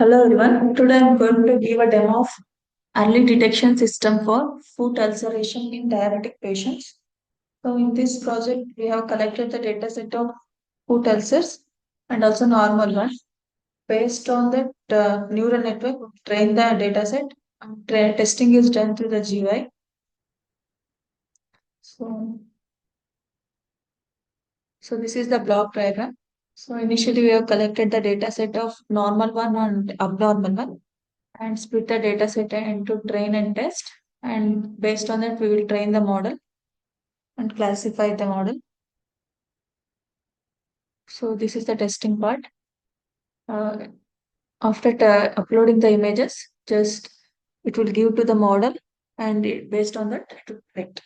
Hello everyone. Today I'm going to give a demo of early detection system for foot ulceration in diabetic patients. So in this project, we have collected the data set of foot ulcers and also normal one. Based on that neural network, we train the data set. And testing is done through the GUI. So, so this is the block diagram. So initially we have collected the data set of normal one and abnormal one, and split the data set into train and test. And based on that, we will train the model and classify the model. So this is the testing part. Uh, After uploading the images, just it will give to the model, and based on that, it will predict.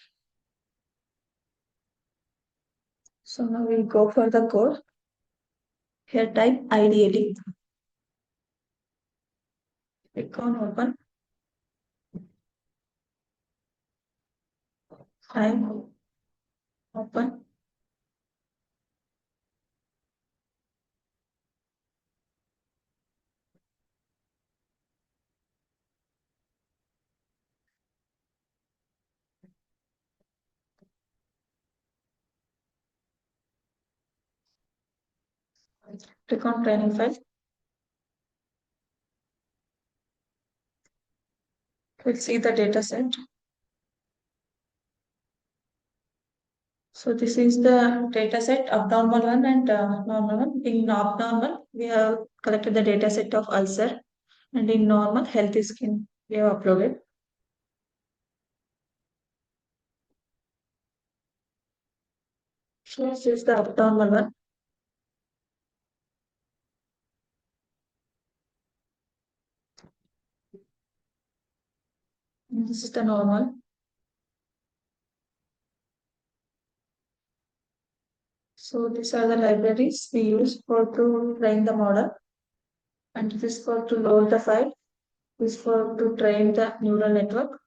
So now we'll go for the code. Here type ideally. Click on open. Type open. Click on training file. We'll see the data set. So this is the data set, abnormal one and normal one. In abnormal, we have collected the data set of ulcer, and in normal, healthy skin, we have uploaded. So this is the abnormal one. And this is the normal. So these are the libraries we use for to train the model, and this is for to load the file. This is for to train the neural network,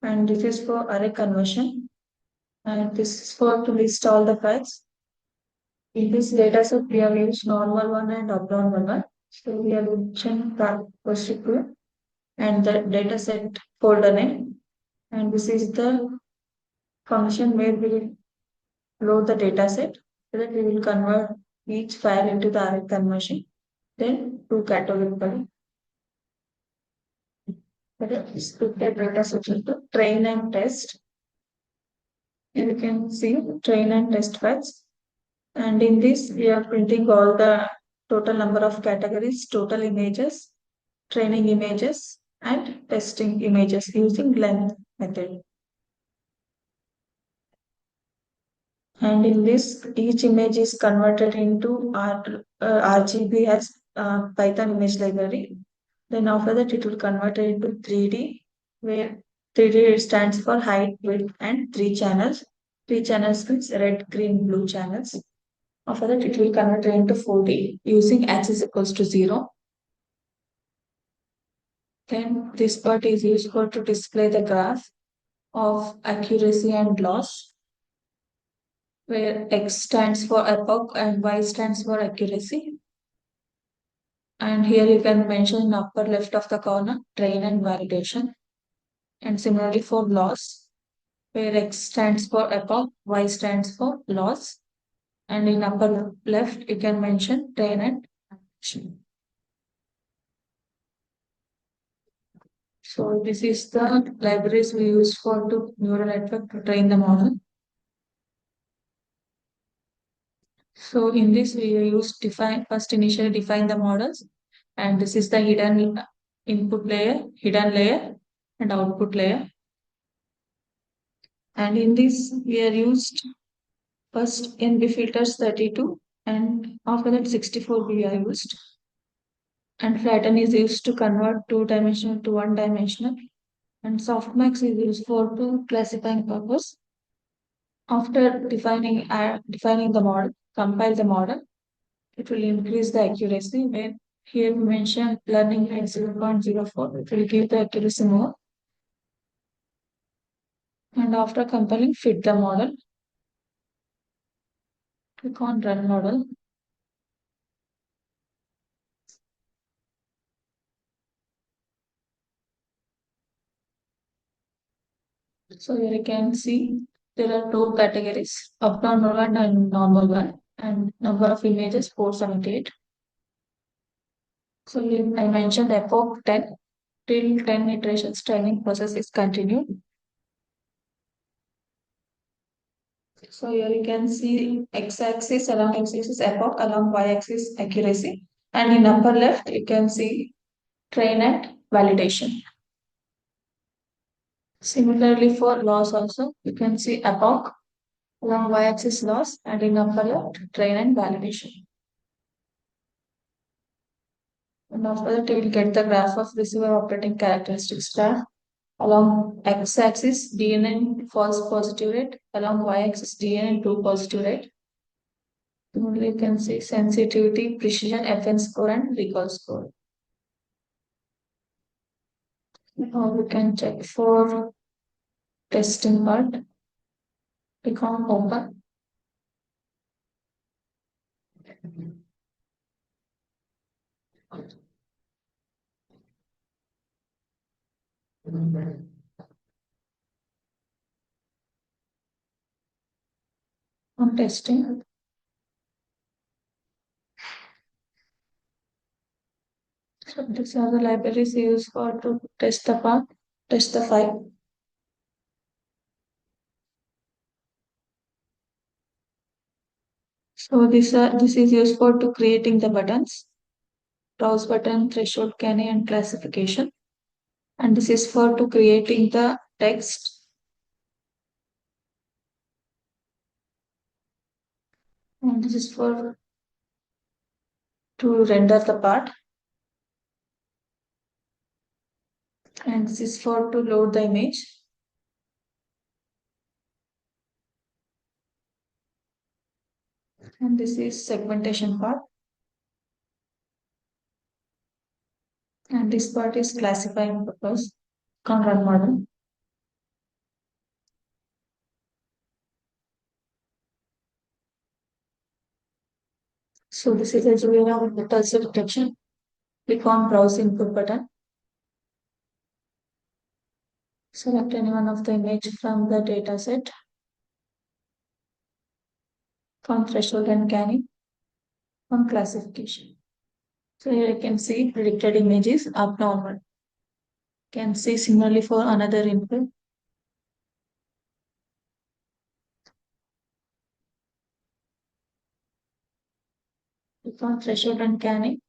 and this is for array conversion, and this is for to list all the files. In this data set, we have used normal one and abnormal one. So we have mentioned that particular and the data set folder name. And this is the function where we will load the data set so that we will convert each file into the array conversion. Then to categorically. Split the data set into train and test. And you can see train and test files. And in this, we are printing all the total number of categories, total images, training images, and testing images using length method. And in this, each image is converted into RGB as Python image library. Then after that, it will convert it into 3D, where 3D stands for height, width, and three channels. Three channels means red, green, blue channels. After that, it will convert it into 4D using x is equals to 0. Then this part is used for to display the graph of accuracy and loss, where X stands for epoch and Y stands for accuracy. And here you can mention in upper left of the corner, train and validation. And similarly for loss, where X stands for epoch, Y stands for loss. And in upper left, you can mention train and validation. So this is the libraries we use for the neural network to train the model. So in this we use initially define the models, and this is the hidden input layer, hidden layer, and output layer. And in this we are used first NB filters 32, and after that 64 we are used. And flatten is used to convert two-dimensional to one-dimensional, and softmax is used for two classifying purpose. After defining the model, compile the model, it will increase the accuracy. Where here we mention learning rate 0.04, it will give the accuracy more. And after compiling, fit the model. Click on run model. So here you can see there are two categories, abnormal one and normal one, and number of images 478. So I mentioned epoch 10 till 10 iterations training process is continued. So here you can see x-axis, along x-axis epoch, along y-axis accuracy, and in upper left you can see train and validation. Similarly for loss also, you can see epoch along y-axis loss and in upper left train and validation. And after that you will get the graph of receiver operating characteristics graph. Along x-axis DNA false positive rate, along y-axis DNA true positive rate. Similarly, you can see sensitivity, precision, FN score, and recall score. Now we can check for testing part. Click on open. On testing. So these are the libraries used for to test the part, test the file. So this is used for to creating the buttons, browse button, threshold, canny, and classification. And this is for to creating the text. And this is for to render the part. And this is for to load the image. And this is segmentation part. And this part is classifying purpose. Can't run model. So this is a way of metals detection. Click on browse input button. Select any one of the image from the data set. From threshold and canny. From classification. So here you can see predicted image is abnormal. Can see similarly for another input. Click on threshold and canny.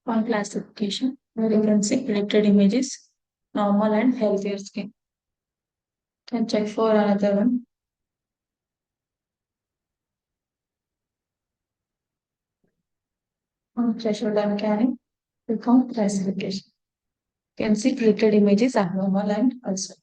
On classification, where you can see predicted images, normal and healthier skin. Can check for another one. On threshold and canning, click on classification. You can see predicted images abnormal and also.